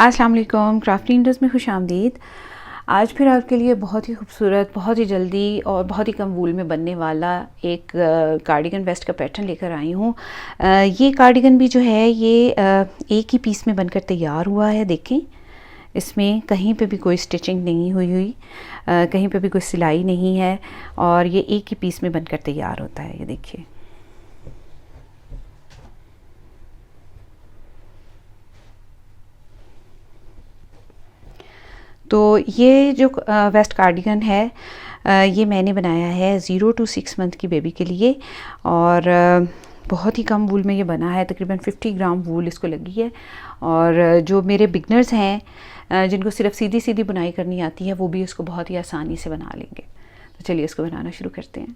अस्सलाम वालेकुम, क्राफ्टी इंडस्ट में खुश आमदीद। आज फिर आपके लिए बहुत ही खूबसूरत, बहुत ही जल्दी और बहुत ही कम वूल में बनने वाला एक कार्डिगन वेस्ट का पैटर्न लेकर आई हूँ। ये कार्डिगन भी जो है ये एक ही पीस में बनकर तैयार हुआ है। देखें, इसमें कहीं पे भी कोई स्टिचिंग नहीं हुई, कहीं पे भी कोई सिलाई नहीं है और ये एक ही पीस में बनकर तैयार होता है। ये देखिए, तो ये जो वेस्ट कार्डिगन है ये मैंने बनाया है 0 to 6 मंथ की बेबी के लिए और बहुत ही कम वूल में ये बना है। तकरीबन 50 ग्राम वूल इसको लगी है और जो मेरे बिगनर्स हैं जिनको सिर्फ सीधी सीधी बुनाई करनी आती है वो भी इसको बहुत ही आसानी से बना लेंगे। तो चलिए इसको बनाना शुरू करते हैं।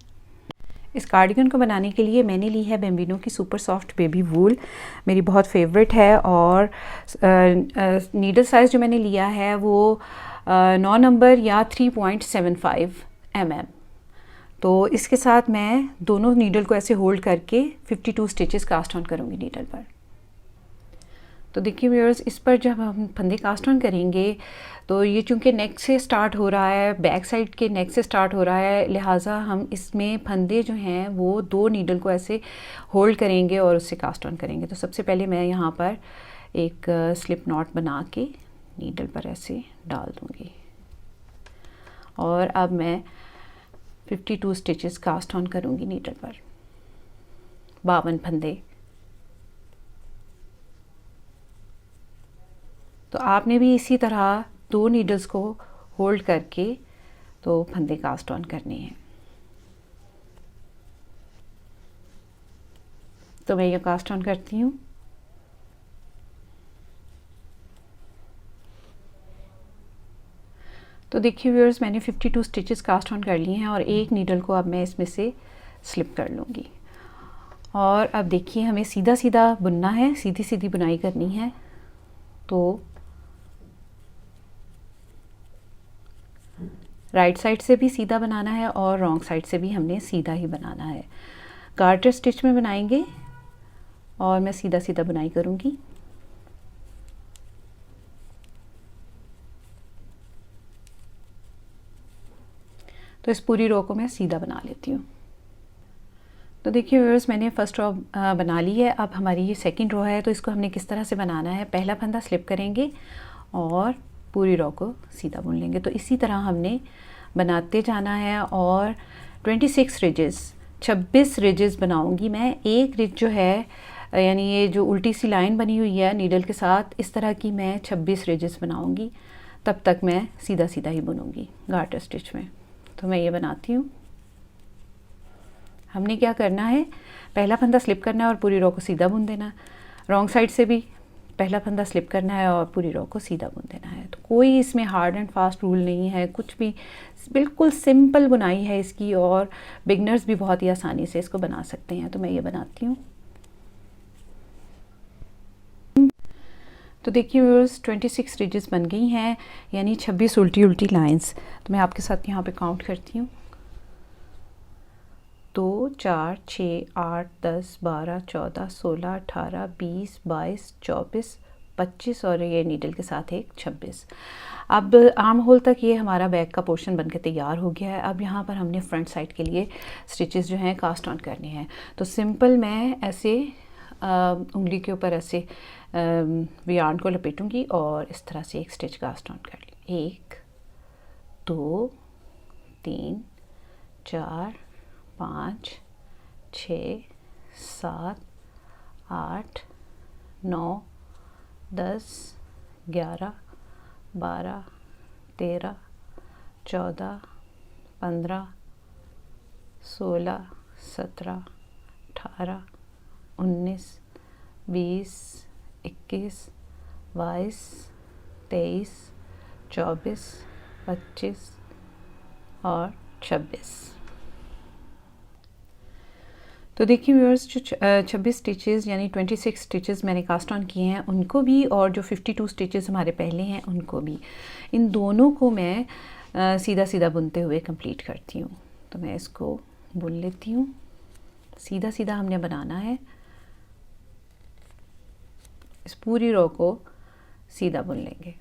इस कार्डिगन को बनाने के लिए मैंने ली है बेम्बिनो की सुपर सॉफ्ट बेबी वूल, मेरी बहुत फेवरेट है। और नीडल साइज़ जो मैंने लिया है वो 9 नंबर या 3.75 mm। तो इसके साथ मैं दोनों नीडल को ऐसे होल्ड करके 52 स्टिचेस कास्ट ऑन करूँगी नीडल पर। तो देखिए व्यूअर्स, इस पर जब हम फंदे कास्ट ऑन करेंगे तो ये चूँकि नेक से स्टार्ट हो रहा है, बैक साइड के नेक से स्टार्ट हो रहा है, लिहाजा हम इसमें फंदे जो हैं वो दो नीडल को ऐसे होल्ड करेंगे और उससे कास्ट ऑन करेंगे। तो सबसे पहले मैं यहाँ पर एक स्लिप नॉट बना के नीडल पर ऐसे डाल दूँगी और अब मैं 52 स्टिचेस कास्ट ऑन करूँगी नीडल पर, 52 फंदे। तो आपने भी इसी तरह दो नीडल्स को होल्ड करके तो फंदे कास्ट ऑन करने हैं। तो मैं ये कास्ट ऑन करती हूँ। तो देखिए व्यूअर्स, मैंने 52 स्टिचेस कास्ट ऑन कर लिए हैं और एक नीडल को अब मैं इसमें से स्लिप कर लूँगी। और अब देखिए, हमें सीधा सीधा बुनना है, सीधी सीधी बुनाई करनी है। तो राइट साइड से भी सीधा बनाना है और रॉन्ग साइड से भी हमने सीधा ही बनाना है। गार्टर स्टिच में बनाएंगे और मैं सीधा सीधा बुनाई करूँगी। तो इस पूरी रो को मैं सीधा बना लेती हूँ। तो देखिए व्यूअर्स, मैंने फर्स्ट रो बना ली है। अब हमारी ये सेकंड रो है, तो इसको हमने किस तरह से बनाना है। पहला फंदा स्लिप करेंगे और पूरी रो को सीधा बुन लेंगे। तो इसी तरह हमने बनाते जाना है और 26 रिजेस, 26 रिजेस बनाऊंगी मैं। एक रिज जो है, यानी ये जो उल्टी सी लाइन बनी हुई है नीडल के साथ, इस तरह की मैं 26 रिजेस बनाऊंगी। तब तक मैं सीधा सीधा ही बुनूंगी गार्टर स्टिच में। तो मैं ये बनाती हूँ। हमने क्या करना है, पहला फंदा स्लिप करना है और पूरी रो को सीधा बुन देना। रॉन्ग साइड से भी पहला फंदा स्लिप करना है और पूरी रो को सीधा बुन देना है। तो कोई इसमें हार्ड एंड फास्ट रूल नहीं है, कुछ भी, बिल्कुल सिंपल बुनाई है इसकी और बिगनर्स भी बहुत ही आसानी से इसको बना सकते हैं। तो मैं ये बनाती हूँ। तो देखिए व्यूअर्स, 26 स्टिचेस बन गई हैं, यानी 26 उल्टी उल्टी लाइंस। तो मैं आपके साथ यहाँ पे काउंट करती हूँ। 2, 4, 6, 8, 10, 12, 14, 16, 18, 20, 22, 24, 25 और ये नीडल के साथ एक 26। अब आर्म होल तक ये हमारा बैक का पोर्शन बनकर तैयार हो गया है। अब यहाँ पर हमने फ्रंट साइड के लिए स्टिचेस जो हैं कास्ट ऑन करने हैं। तो सिंपल मैं ऐसे उंगली के ऊपर ऐसे यार्न को लपेटूंगी और इस तरह से एक स्टिच कास्ट ऑन कर ली। 1, 2, 3, 4, 5, 6, 7, 8, 9, 10, 11, 12, 13, 14, 15, 16, 17, 18, 19, 20, 21, 22, 23, 24, 25 और 26। तो देखिए व्यूअर्स, जो 26 स्टिचेस यानी 26 स्टिचेस मैंने कास्ट ऑन किए हैं उनको भी, और जो 52 स्टिचेस हमारे पहले हैं उनको भी, इन दोनों को मैं सीधा सीधा बुनते हुए कंप्लीट करती हूँ। तो मैं इसको बुन लेती हूँ। सीधा सीधा हमने बनाना है। इस पूरी रो को सीधा बुन लेंगे।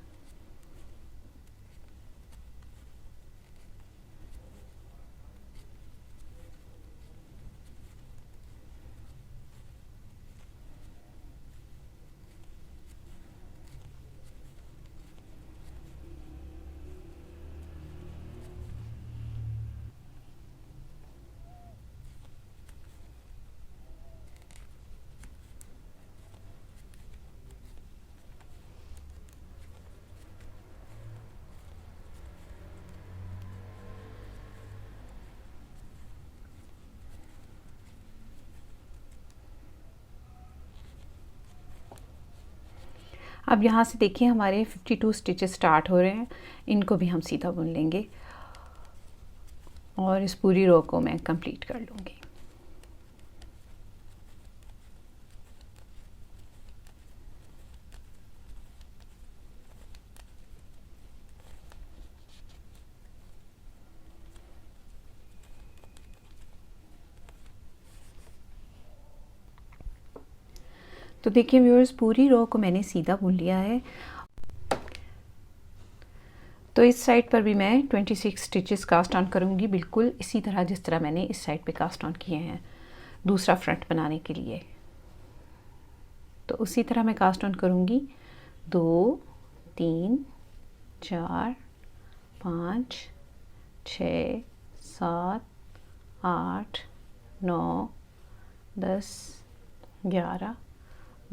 अब यहाँ से देखिए हमारे 52 स्टिचेस स्टार्ट हो रहे हैं, इनको भी हम सीधा बुन लेंगे और इस पूरी रो को मैं कंप्लीट कर लूँगी। तो देखिए व्यूअर्स, पूरी रो को मैंने सीधा बुन लिया है। तो इस साइड पर भी मैं 26 स्टिचेस कास्ट ऑन करूँगी, बिल्कुल इसी तरह जिस तरह मैंने इस साइड पे कास्ट ऑन किए हैं दूसरा फ्रंट बनाने के लिए। तो उसी तरह मैं कास्ट ऑन करूँगी 2 3 4 5 6 7 8 9 10 11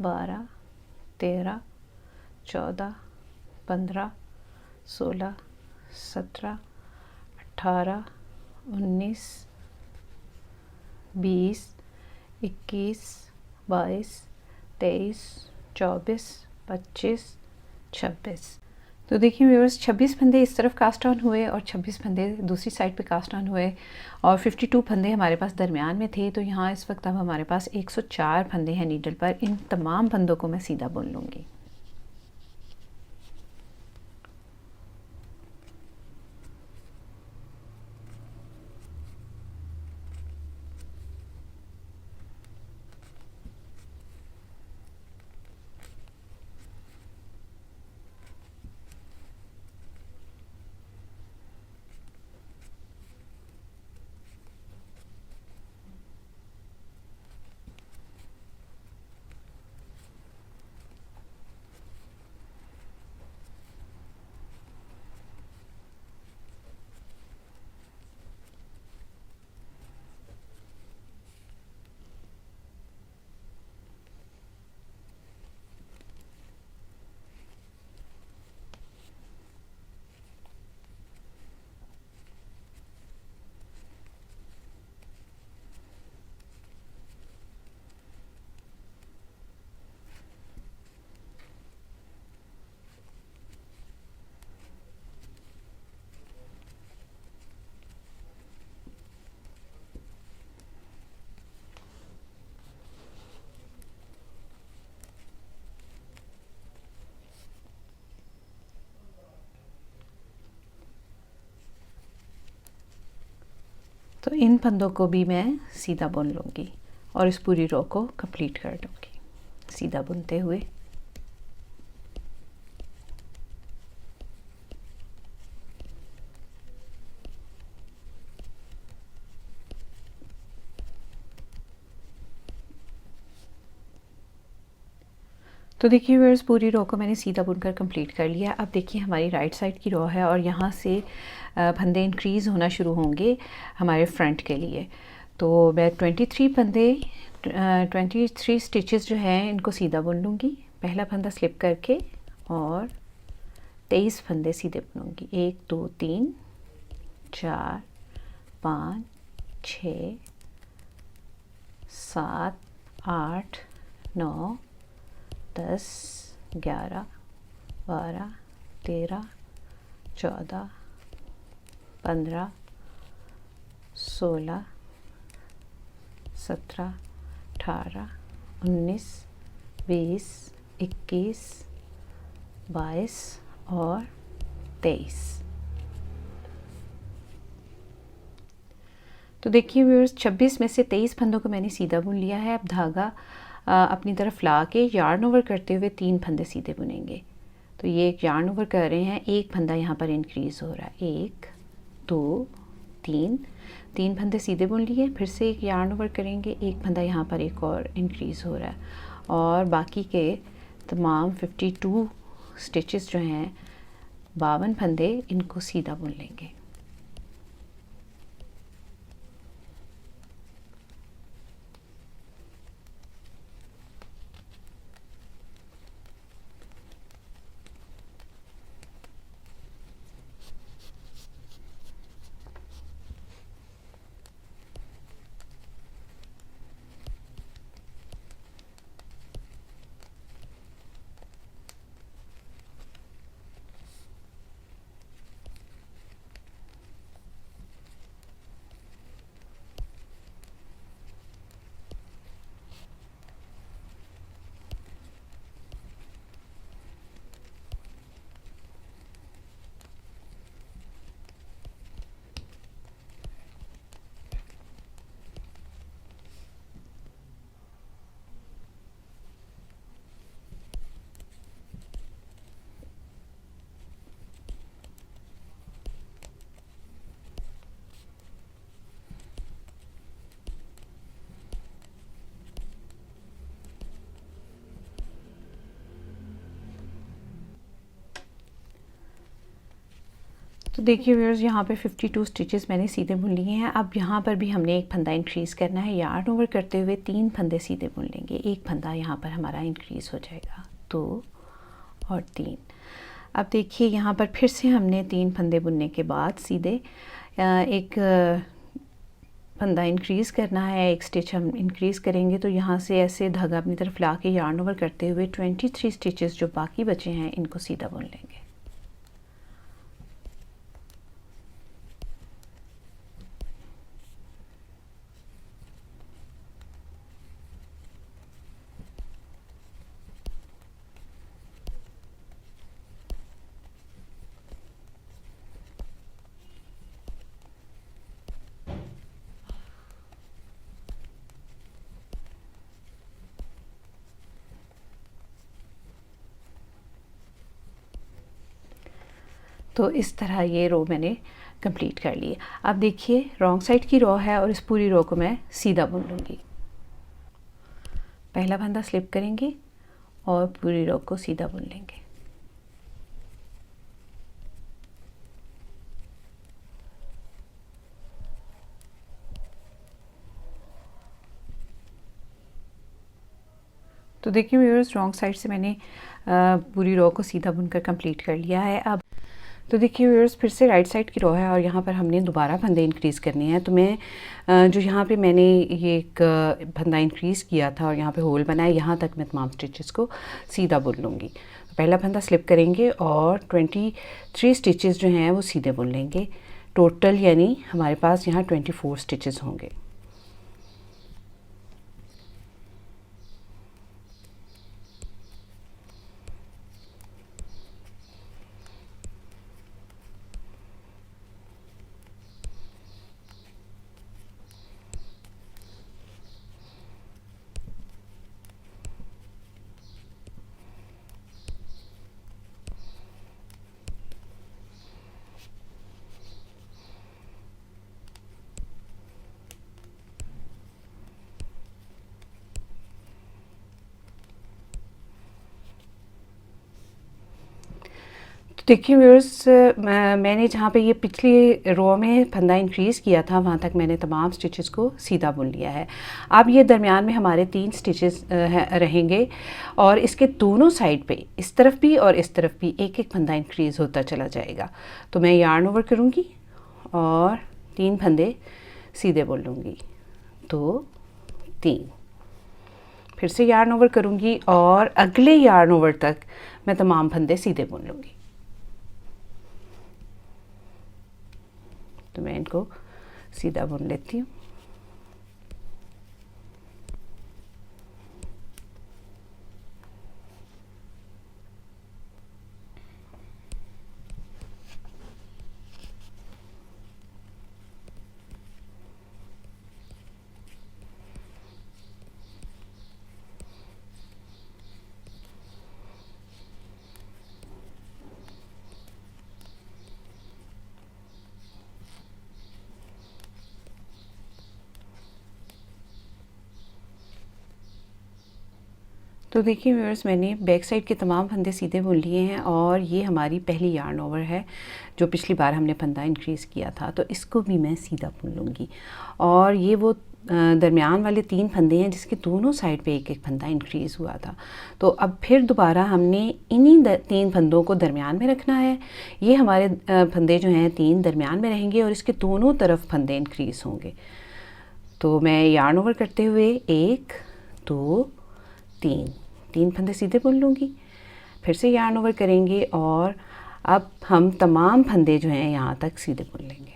12 13 14 15 16 17 18 19 20 21 22 23 24 25 26। तो देखिए व्यूअर्स, 26 फंदे इस तरफ कास्ट ऑन हुए और 26 फंदे दूसरी साइड पे कास्ट ऑन हुए और 52 फंदे हमारे पास दरमियान में थे। तो यहाँ इस वक्त अब हमारे पास 104 फंदे हैं नीडल पर। इन तमाम फंदों को मैं सीधा बुन लूँगी। तो इन फंदों को भी मैं सीधा बुन लूँगी और इस पूरी रो को कंप्लीट कर लूँगी सीधा बुनते हुए। तो देखिए व्यूअर्स, पूरी रो को मैंने सीधा बुनकर कंप्लीट कर लिया। अब देखिए हमारी राइट साइड की रो है और यहाँ से फंदे इंक्रीज़ होना शुरू होंगे हमारे फ्रंट के लिए। तो मैं 23 स्टिचेस जो हैं इनको सीधा बुन लूँगी, पहला फंदा स्लिप करके, और 23 फंदे सीधे बुनूँगी। 1 2 3 4 5 6 7 8 9 10 11 12 13 14 15 16 17 18 19 20 21 22 और 23। तो देखिए व्यूअर्स, 26 में से 23 फंदों को मैंने सीधा बुन लिया है। अब धागा अपनी तरफ ला के यार्न ओवर करते हुए 3 फंदे सीधे बुनेंगे। तो ये एक यार्न ओवर कर रहे हैं, एक फंदा यहाँ पर इंक्रीज़ हो रहा है, 1 2 3, 3 फंदे सीधे बुन लिए, फिर से एक यार्न ओवर करेंगे, एक फंदा यहाँ पर एक और इंक्रीज़ हो रहा है, और बाकी के तमाम 52 स्टिचेस जो हैं 52 फंदे, इनको सीधा बुन लेंगे। तो देखिए व्यूअर्स, यहाँ पे 52 स्टिचेस मैंने सीधे बुन लिए हैं। अब यहाँ पर भी हमने एक फंदा इंक्रीज़ करना है, यार्न ओवर करते हुए 3 फंदे सीधे बुन लेंगे, एक फंदा यहाँ पर हमारा इंक्रीज़ हो जाएगा, 2 और 3। अब देखिए यहाँ पर फिर से हमने 3 फंदे बुनने के बाद सीधे एक फंदा इंक्रीज़ करना है, एक स्टिच हम इंक्रीज़ करेंगे, तो यहाँ से ऐसे धागा अपनी तरफ ला के यार्न ओवर करते हुए 23 स्टिचेस जो बाकी बचे हैं इनको सीधा बुन लेंगे। तो इस तरह ये रो मैंने कंप्लीट कर ली। अब देखिए रॉन्ग साइड की रो है और इस पूरी रो को मैं सीधा बुन लूँगी। पहला फंदा स्लिप करेंगे और पूरी रो को सीधा बुन लेंगे। तो देखिए व्यूअर्स, रॉन्ग साइड से मैंने पूरी रो को सीधा बुनकर कंप्लीट कर लिया है। अब तो देखिए व्यूअर्स, फिर से राइट साइड की रो है और यहाँ पर हमने दोबारा फंदे इंक्रीज़ करने हैं। तो मैं जो यहाँ पे मैंने ये एक फंदा इंक्रीज़ किया था और यहाँ पे होल बनाया, यहाँ तक मैं तमाम स्टिचेस को सीधा बुन लूँगी। तो पहला फंदा स्लिप करेंगे और 23 स्टिचेस जो हैं वो सीधे बुन लेंगे। टोटल यानी हमारे पास यहाँ 24 स्टिचेस होंगे। देखिए व्यूअर्स, मैंने जहाँ पे ये पिछली रो में फंदा इंक्रीज़ किया था वहाँ तक मैंने तमाम स्टिचेस को सीधा बुन लिया है। अब ये दरमियान में हमारे 3 स्टिचेस रहेंगे और इसके दोनों साइड पे, इस तरफ भी और इस तरफ भी, एक एक फंदा इंक्रीज़ होता चला जाएगा। तो मैं यार्न ओवर करूँगी और 3 फंदे सीधे बुन लूँगी, 2 3, फिर से यार्न ओवर करूँगी और अगले यार्न ओवर तक मैं तमाम फंदे सीधे बुन लूँगी। तो मैं इनको सीधा बुन लेती हूँ। तो देखिए व्यूअर्स, मैंने बैक साइड के तमाम फंदे सीधे बुन लिए हैं और ये हमारी पहली यार्न ओवर है। जो पिछली बार हमने फंदा इंक्रीज़ किया था, तो इसको भी मैं सीधा बुन लूँगी। और ये वो दरमियान वाले 3 फंदे हैं जिसके दोनों साइड पे एक एक फंदा इंक्रीज़ हुआ था। तो अब फिर दोबारा हमने इन्हीं 3 फंदों को दरमियान में रखना है। ये हमारे फंदे जो हैं 3 दरमियान में रहेंगे और इसके दोनों तरफ फंदे इंक्रीज़ होंगे। तो मैं यार्न ओवर करते हुए 1 2 3 फंदे सीधे बुन लूँगी, फिर से यार्न ओवर करेंगे और अब हम तमाम फंदे जो हैं यहाँ तक सीधे बुन लेंगे।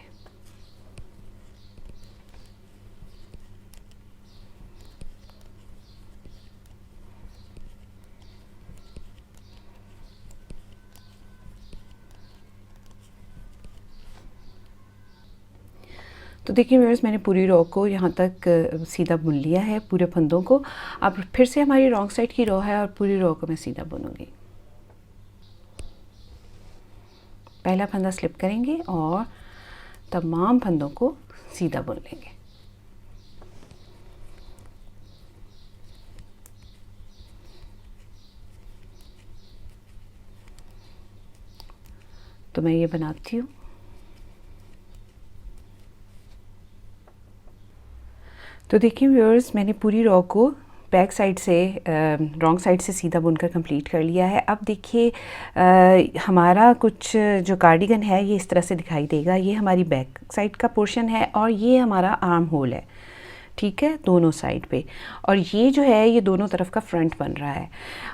तो देखिए व्यूअर्स, मैंने पूरी रो को यहाँ तक सीधा बुन लिया है, पूरे फंदों को। अब फिर से हमारी रॉन्ग साइड की रो है और पूरी रो को मैं सीधा बुनूंगी। पहला फंदा स्लिप करेंगे और तमाम फंदों को सीधा बुन लेंगे। तो मैं ये बनाती हूँ। तो देखिए व्यूअर्स, मैंने पूरी रो को बैक साइड से रॉन्ग साइड से सीधा बुनकर कंप्लीट कर लिया है। अब देखिए हमारा कुछ जो कार्डिगन है ये इस तरह से दिखाई देगा। ये हमारी बैक साइड का पोर्शन है और ये हमारा आर्म होल है, ठीक है, दोनों साइड पे। और ये जो है ये दोनों तरफ का फ्रंट बन रहा है।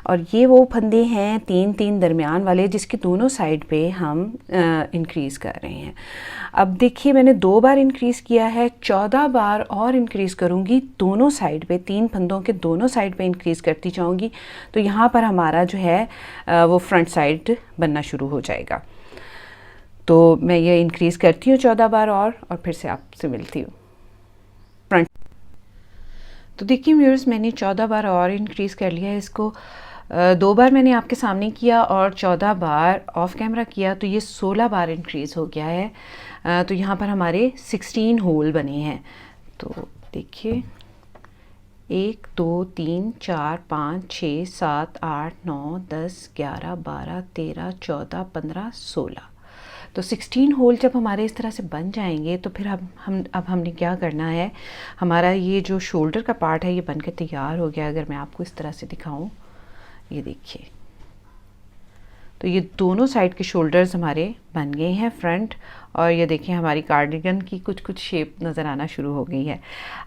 और ये वो फंदे हैं 3 दरमियान वाले जिसके दोनों साइड पे हम इंक्रीज़ कर रहे हैं। अब देखिए मैंने 2 बार इंक्रीज़ किया है, 14 बार और इंक्रीज़ करूँगी दोनों साइड पे, 3 फंदों के दोनों साइड पे इंक्रीज़ करती जाऊँगी। तो यहाँ पर हमारा जो है वो फ्रंट साइड बनना शुरू हो जाएगा। तो मैं ये इंक्रीज़ करती हूँ 14 बार और फिर से आपसे मिलती हूँ। तो देखिए व्यूअर्स, मैंने 14 बार और इंक्रीज़ कर लिया है इसको। 2 बार मैंने आपके सामने किया और 14 बार ऑफ कैमरा किया, तो ये 16 बार इंक्रीज़ हो गया है। तो यहाँ पर हमारे 16 होल बने हैं। तो देखिए 1 2 3 4 5 6 7 8 9 10 11 12 13 14 15 16। तो 16 होल जब हमारे इस तरह से बन जाएंगे तो फिर अब हमने क्या करना है, हमारा ये जो शोल्डर का पार्ट है ये बनकर तैयार हो गया। अगर मैं आपको इस तरह से दिखाऊं, ये देखिए, तो ये दोनों साइड के शोल्डर्स हमारे बन गए हैं फ्रंट। और ये देखिए हमारी कार्डिगन की कुछ शेप नज़र आना शुरू हो गई है।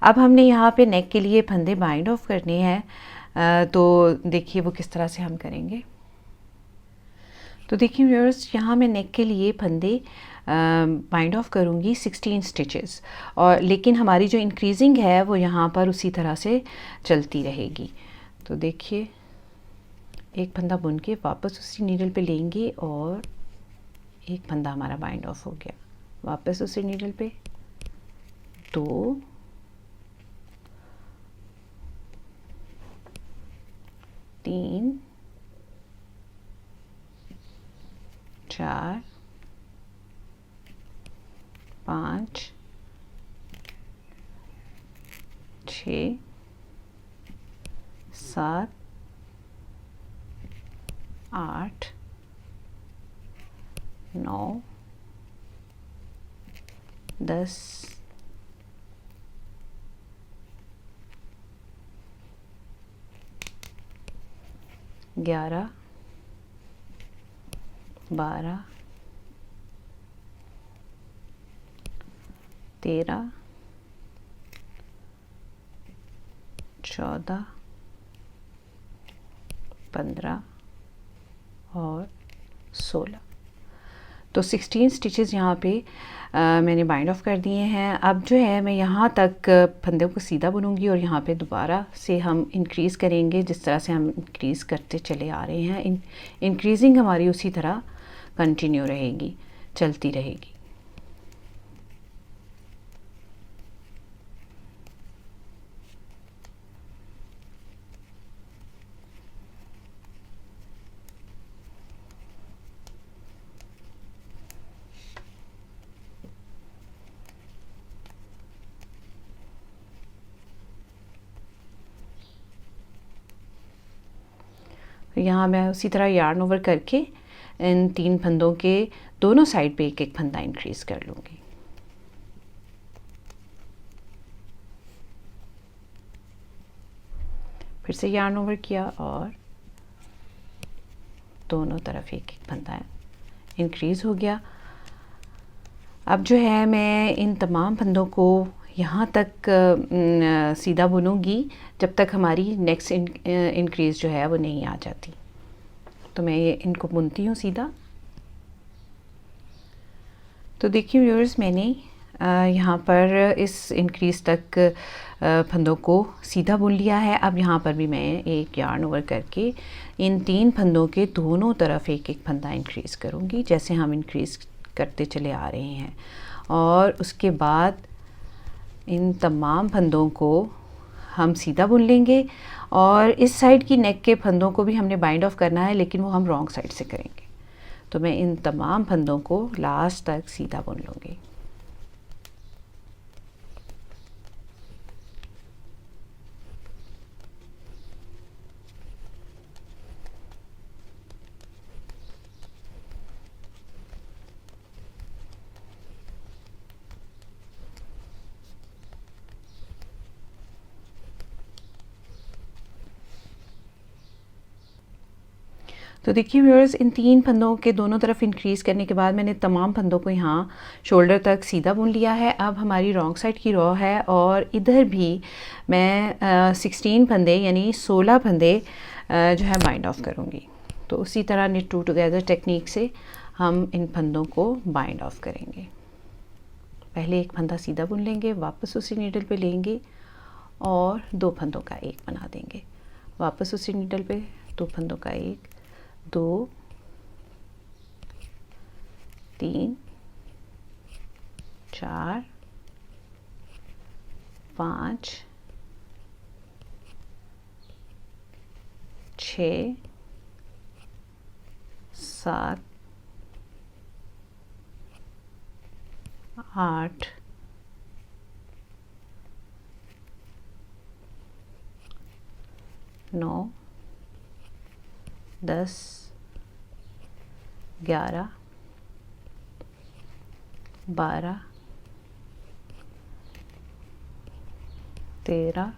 अब हमने यहाँ पे नेक के लिए फंदे बाइंड ऑफ करने हैं। तो देखिए वो किस तरह से हम करेंगे। तो देखिए व्यूअर्स, यहाँ मैं नेक के लिए फंदे बाइंड ऑफ करूँगी 16 स्टिचेस, और लेकिन हमारी जो इंक्रीजिंग है वो यहाँ पर उसी तरह से चलती रहेगी। तो देखिए एक फंदा बुन के वापस उसी नीडल पे लेंगे और एक फंदा हमारा बाइंड ऑफ हो गया, वापस उसी नीडल पे 2 3 4 5 6 7 8 9 10 11 12 13 14 15 और 16। तो 16 स्टिचेस यहाँ पे मैंने बाइंड ऑफ कर दिए हैं। अब जो है मैं यहाँ तक फंदों को सीधा बुनूंगी और यहाँ पे दोबारा से हम इंक्रीज़ करेंगे जिस तरह से हम इंक्रीज़ करते चले आ रहे हैं। इंक्रीजिंग हमारी उसी तरह कंटिन्यू रहेगी, चलती रहेगी। तो यहाँ मैं उसी तरह यार्न ओवर करके इन 3 फंदों के दोनों साइड पे एक एक फंदा इंक्रीज़ कर लूँगी। फिर से यार्न ओवर किया और दोनों तरफ एक एक फंदा इंक्रीज़ हो गया। अब जो है मैं इन तमाम फंदों को यहाँ तक सीधा बुनूंगी जब तक हमारी नेक्स्ट इंक्रीज़ जो है वो नहीं आ जाती। तो मैं ये इनको बुनती हूँ सीधा। तो देखिए व्यूअर्स, मैंने यहाँ पर इस इंक्रीज़ तक फंदों को सीधा बुन लिया है। अब यहाँ पर भी मैं एक यार्न ओवर करके इन 3 फंदों के दोनों तरफ एक एक फंदा इंक्रीज़ करूँगी, जैसे हम इंक्रीज़ करते चले आ रहे हैं। और उसके बाद इन तमाम फंदों को हम सीधा बुन लेंगे और इस साइड की नेक के फंदों को भी हमने बाइंड ऑफ करना है, लेकिन वो हम रॉन्ग साइड से करेंगे। तो मैं इन तमाम फंदों को लास्ट तक सीधा बुन लूँगी। तो देखिए व्यूअर्स, इन 3 फंदों के दोनों तरफ इंक्रीज़ करने के बाद मैंने तमाम फंदों को यहाँ शोल्डर तक सीधा बुन लिया है। अब हमारी रॉन्ग साइड की रॉ है और इधर भी मैं 16 फंदे यानी 16 फंदे जो है बाइंड ऑफ करूँगी। तो उसी तरह निट टू टुगेदर टेक्निक से हम इन फंदों को बाइंड ऑफ करेंगे। पहले एक फंदा सीधा बुन लेंगे, वापस उसी नीडल पे लेंगे और 2 फंदों का एक बना देंगे। वापस उसी नीडल पे 2 फंदों का एक, 2, 3, 4, 5, 6, 7, 8, 9, 10, 11, 12, 13,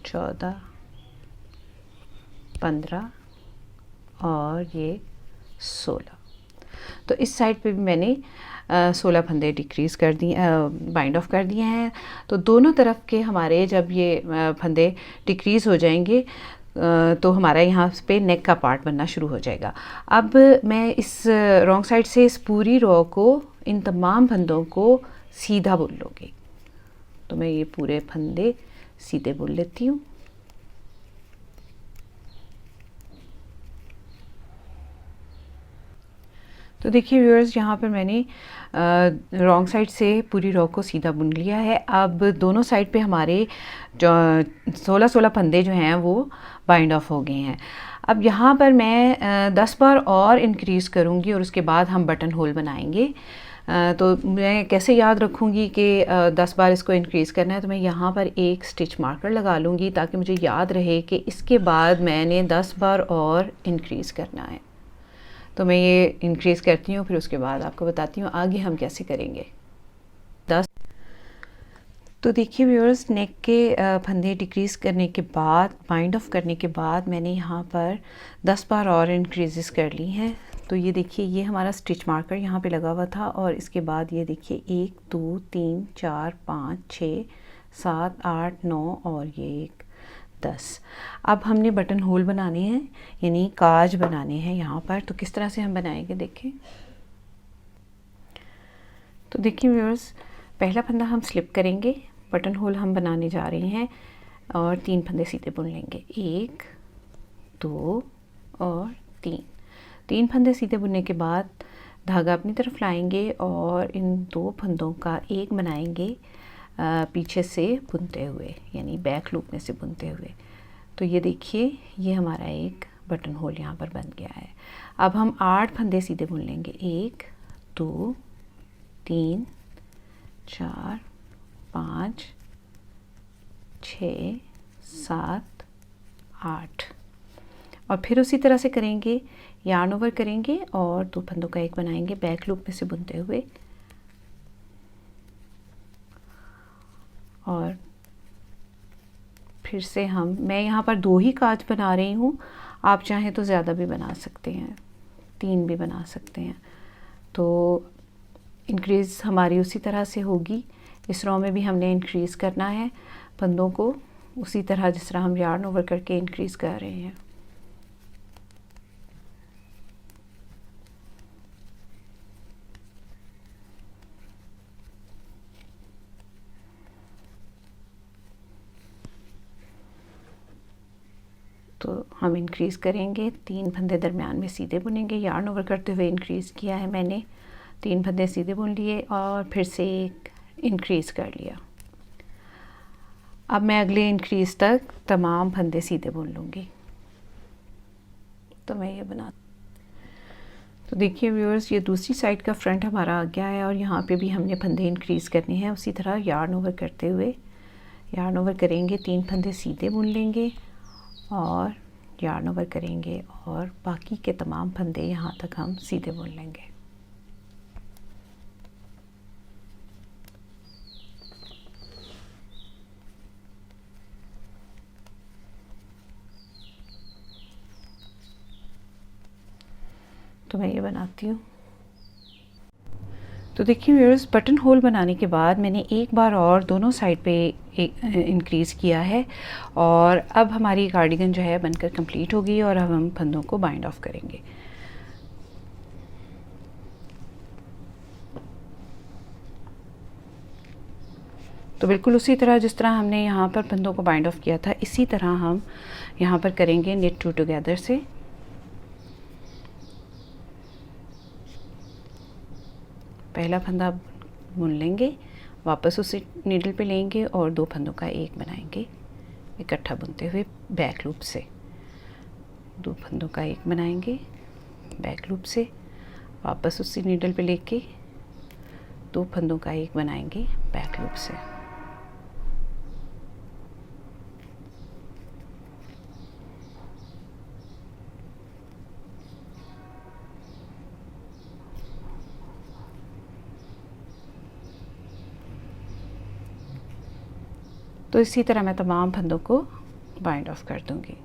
14, 15 और ये 16। तो इस साइड पे भी मैंने 16 फंदे डिक्रीज़ कर दिए, बाइंड ऑफ कर दिए हैं। तो दोनों तरफ के हमारे जब ये फंदे डिक्रीज़ हो जाएंगे तो हमारा यहाँ पे नेक का पार्ट बनना शुरू हो जाएगा। अब मैं इस रॉन्ग साइड से इस पूरी रॉ को, इन तमाम फंदों को सीधा बुन लूँगी। तो मैं ये पूरे फंदे सीधे बुन लेती हूँ। तो देखिए व्यूअर्स, यहाँ पर मैंने रॉन्ग साइड से पूरी रॉ को सीधा बुन लिया है। अब दोनों साइड पे हमारे जो 16 फंदे जो हैं वो बाइंड ऑफ हो गए हैं। अब यहाँ पर मैं 10 बार और इंक्रीज़ करूँगी और उसके बाद हम बटन होल बनाएंगे। तो मैं कैसे याद रखूँगी कि 10 बार इसको इंक्रीज़ करना है। तो मैं यहाँ पर एक स्टिच मार्कर लगा लूँगी ताकि मुझे याद रहे कि इसके बाद मैंने 10 बार और इंक्रीज़ करना है। तो मैं ये इंक्रीज़ करती हूँ, फिर उसके बाद आपको बताती हूँ आगे हम कैसे करेंगे। 10। तो देखिए व्यूअर्स, नेक के फंदे डिक्रीज़ करने के बाद, बाइंड ऑफ करने के बाद मैंने यहाँ पर 10 बार और इंक्रीज़ कर ली हैं। तो ये देखिए, ये हमारा स्टिच मार्कर यहाँ पे लगा हुआ था और इसके बाद ये देखिए 1, 2, 3, 4, 5, 6, 7, 8, 9 और ये 1, 10। अब हमने बटन होल बनाने हैं, यानी काज बनाने हैं यहाँ पर। तो किस तरह से हम बनाएंगे देखें। तो देखिए व्यूअर्स, पहला फंदा हम स्लिप करेंगे, बटन होल हम बनाने जा रहे हैं और 3 फंदे सीधे बुन लेंगे। 1, 2 और 3। 3 फंदे सीधे बुनने के बाद धागा अपनी तरफ लाएंगे और इन 2 फंदों का एक बनाएंगे पीछे से बुनते हुए, यानी बैक लूप में से बुनते हुए। तो ये देखिए, ये हमारा एक बटन होल यहाँ पर बन गया है। अब हम 8 फंदे सीधे बुन लेंगे। 1, 2, 3, 4, 5, 6, 7, 8 और फिर उसी तरह से करेंगे, यार्न ओवर करेंगे और 2 फंदों का एक बनाएंगे बैक लूप में से बुनते हुए और फिर से मैं यहाँ पर 2 ही काज बना रही हूँ, आप चाहें तो ज़्यादा भी बना सकते हैं, 3 भी बना सकते हैं। तो इंक्रीज़ हमारी उसी तरह से होगी। इस रो में भी हमने इंक्रीज़ करना है फंदों को उसी तरह जिस तरह हम यार्न ओवर करके इंक्रीज़ कर रहे हैं। तो हम इंक्रीज़ करेंगे, 3 फंदे दरमियान में सीधे बुनेंगे, यार्न ओवर करते हुए इंक्रीज़ किया है मैंने, 3 फंदे सीधे बुन लिए और फिर से एक इंक्रीज़ कर लिया। अब मैं अगले इंक्रीज़ तक तमाम फंदे सीधे बुन लूँगी। तो मैं ये बना, तो देखिए व्यूअर्स, ये दूसरी साइड का फ्रंट हमारा आ गया है और यहाँ पे भी हमने फंदे इंक्रीज़ करने हैं उसी तरह यार्न ओवर करते हुए। यार्न ओवर करेंगे, 3 फंदे सीधे बुन लेंगे और यार्न ओवर करेंगे और बाकी के तमाम फंदे यहाँ तक हम सीधे बुन लेंगे। तो मैं ये बनाती हूँ। तो देखिए व्यूअर्स, बटन होल बनाने के बाद मैंने एक बार और दोनों साइड पे इंक्रीज़ किया है और अब हमारी कार्डिगन जो है बनकर कंप्लीट हो गई और अब हम फंदों को बाइंड ऑफ करेंगे। तो बिल्कुल उसी तरह जिस तरह हमने यहाँ पर फंदों को बाइंड ऑफ किया था, इसी तरह हम यहाँ पर करेंगे निट टू टुगेदर से। पहला फंदा बुन लेंगे, वापस उसी नीडल पे लेंगे और 2 फंदों का एक बनाएंगे इकट्ठा बुनते हुए बैक लूप से। 2 फंदों का एक बनाएंगे बैक लूप से, वापस उसी नीडल पे लेके 2 फंदों का एक बनाएंगे बैक लूप से। तो इसी तरह मैं तमाम फंदों को बाइंड ऑफ कर दूंगी।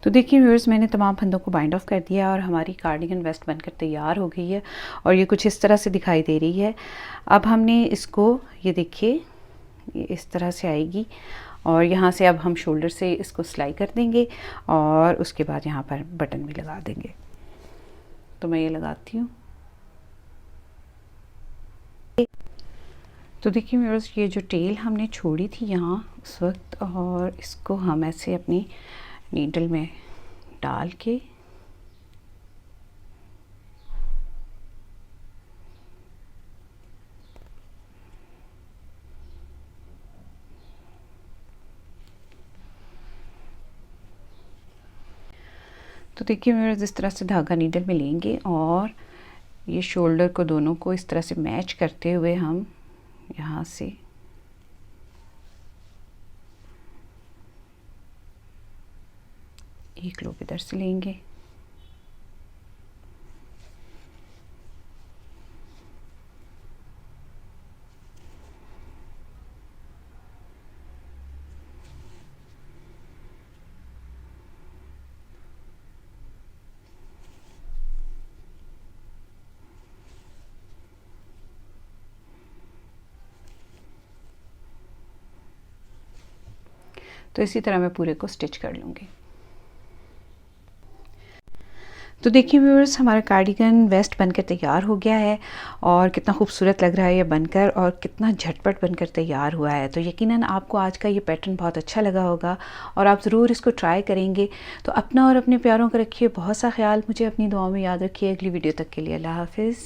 तो देखिए व्यूअर्स, मैंने तमाम फंदों को बाइंड ऑफ कर दिया और हमारी कार्डिगन वेस्ट बनकर तैयार हो गई है और ये कुछ इस तरह से दिखाई दे रही है। अब हमने इसको, ये देखिए, ये इस तरह से आएगी और यहाँ से अब हम शोल्डर से इसको सिलाई कर देंगे और उसके बाद यहाँ पर बटन भी लगा देंगे। तो मैं ये लगाती हूँ। तो देखिए व्यूअर्स, ये जो टेल हमने छोड़ी थी यहाँ उस वक्त, और इसको हम ऐसे अपनी नीडल में डाल के तो देखिए व्यूअर्स, इस तरह से धागा नीडल में लेंगे और ये शोल्डर को दोनों को इस तरह से मैच करते हुए हम यहाँ से एक लूप इधर से लेंगे, तो इसी तरह मैं पूरे को स्टिच कर लूँगी। तो देखिए व्यूअर्स, हमारा कार्डिगन वेस्ट बनकर तैयार हो गया है और कितना खूबसूरत लग रहा है ये बनकर और कितना झटपट बनकर तैयार हुआ है। तो यकीनन आपको आज का ये पैटर्न बहुत अच्छा लगा होगा और आप ज़रूर इसको ट्राई करेंगे। तो अपना और अपने प्यारों का रखिए बहुत सा ख्याल, मुझे अपनी दुआओं में याद रखिए। अगली वीडियो तक के लिए अल्लाह हाफिज़।